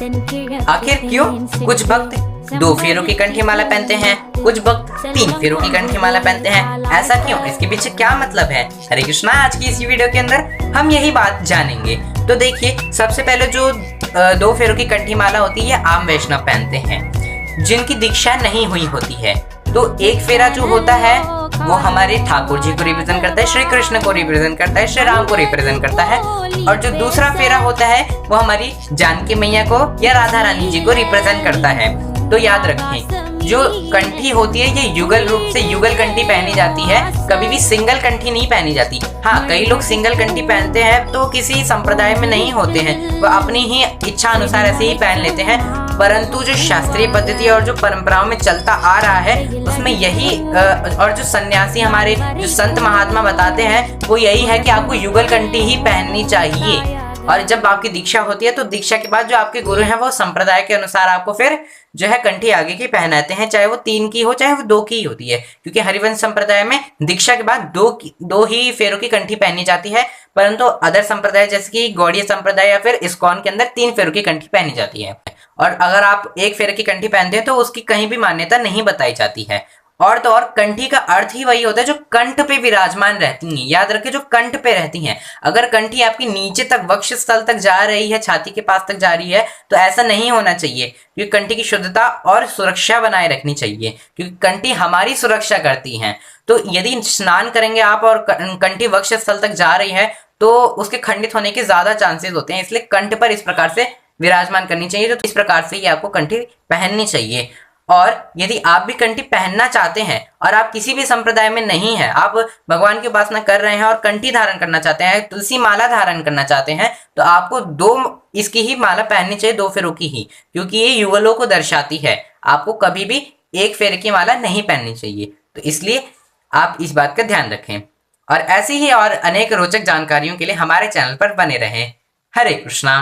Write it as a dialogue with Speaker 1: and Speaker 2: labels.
Speaker 1: आखिर क्यों कुछ भक्त 2 फेरों की कंठी माला पहनते हैं, कुछ भक्त 3 फेरों की कंठी माला पहनते हैं? ऐसा क्यों? इसके पीछे क्या मतलब है? हरे कृष्णा, आज की इस वीडियो के अंदर हम यही बात जानेंगे। तो देखिए, सबसे पहले जो 2 फेरों की कंठी माला होती है आम वैष्णव पहनते हैं, जिनकी दीक्षा नहीं हुई होती है। तो एक फेरा जो होता है वो हमारे ठाकुर जी को रिप्रेजेंट करता है, श्री कृष्ण को रिप्रेजेंट करता है, श्री राम को रिप्रेजेंट करता है। और जो दूसरा फेरा होता है वो हमारी जानकी मैया को या राधा रानी जी को रिप्रेजेंट करता है। तो याद रखें, जो कंठी होती है ये युगल रूप से युगल कंठी पहनी जाती है, कभी भी सिंगल कंठी नहीं पहनी जाती। हाँ, कई लोग सिंगल कंठी पहनते हैं तो किसी संप्रदाय में नहीं होते हैं, वो अपनी ही इच्छा अनुसार ऐसे ही पहन लेते हैं। परंतु जो शास्त्रीय पद्धति और जो परंपराओं में चलता आ रहा है उसमें यही और जो सन्यासी हमारे जो संत महात्मा बताते हैं वो यही है कि आपको युगल कंठी ही पहननी चाहिए। और जब आपकी दीक्षा होती है तो दीक्षा के बाद जो आपके गुरु हैं वो संप्रदाय के अनुसार आपको फिर जो है कंठी आगे की पहनाते हैं, चाहे वो 3 की हो चाहे वो 2 की होती है। क्योंकि हरिवंश संप्रदाय में दीक्षा के बाद 2 ही फेरों की कंठी पहनी जाती है, परंतु अदर संप्रदाय जैसे कि गौड़ीय संप्रदाय या फिर इस्कॉन के अंदर 3 फेरों की कंठी पहनी जाती है। और अगर आप 1 फेरे की कंठी पहनते हैं तो उसकी कहीं भी मान्यता नहीं बताई जाती है। और तो और कंठी का अर्थ ही वही होता है जो कंठ पे विराजमान रहती हैं। याद रखें, जो कंठ पे रहती हैं। अगर कंठी आपकी नीचे तक वक्ष स्थल तक जा रही है, छाती के पास तक जा रही है, तो ऐसा नहीं होना चाहिए। क्योंकि कंठी की शुद्धता और सुरक्षा बनाए रखनी चाहिए, क्योंकि कंठी हमारी सुरक्षा करती है। तो यदि स्नान करेंगे आप और कंठी वक्ष स्थल तक जा रही है तो उसके खंडित होने के ज्यादा चांसेस होते हैं। इसलिए कंठ पर इस प्रकार से विराजमान करनी चाहिए। तो इस प्रकार से ही आपको कंठी पहननी चाहिए। और यदि आप भी कंठी पहनना चाहते हैं और आप किसी भी संप्रदाय में नहीं है, आप भगवान की उपासना कर रहे हैं और कंठी धारण करना चाहते हैं, तुलसी माला धारण करना चाहते हैं, तो आपको 2 इसकी ही माला पहननी चाहिए, 2 फेरों की ही, क्योंकि ये युगलों को दर्शाती है। आपको कभी भी 1 फेरे की माला नहीं पहननी चाहिए। तो इसलिए आप इस बात का ध्यान रखें। और ऐसी ही और अनेक रोचक जानकारियों के लिए हमारे चैनल पर बने रहें। हरे कृष्णा।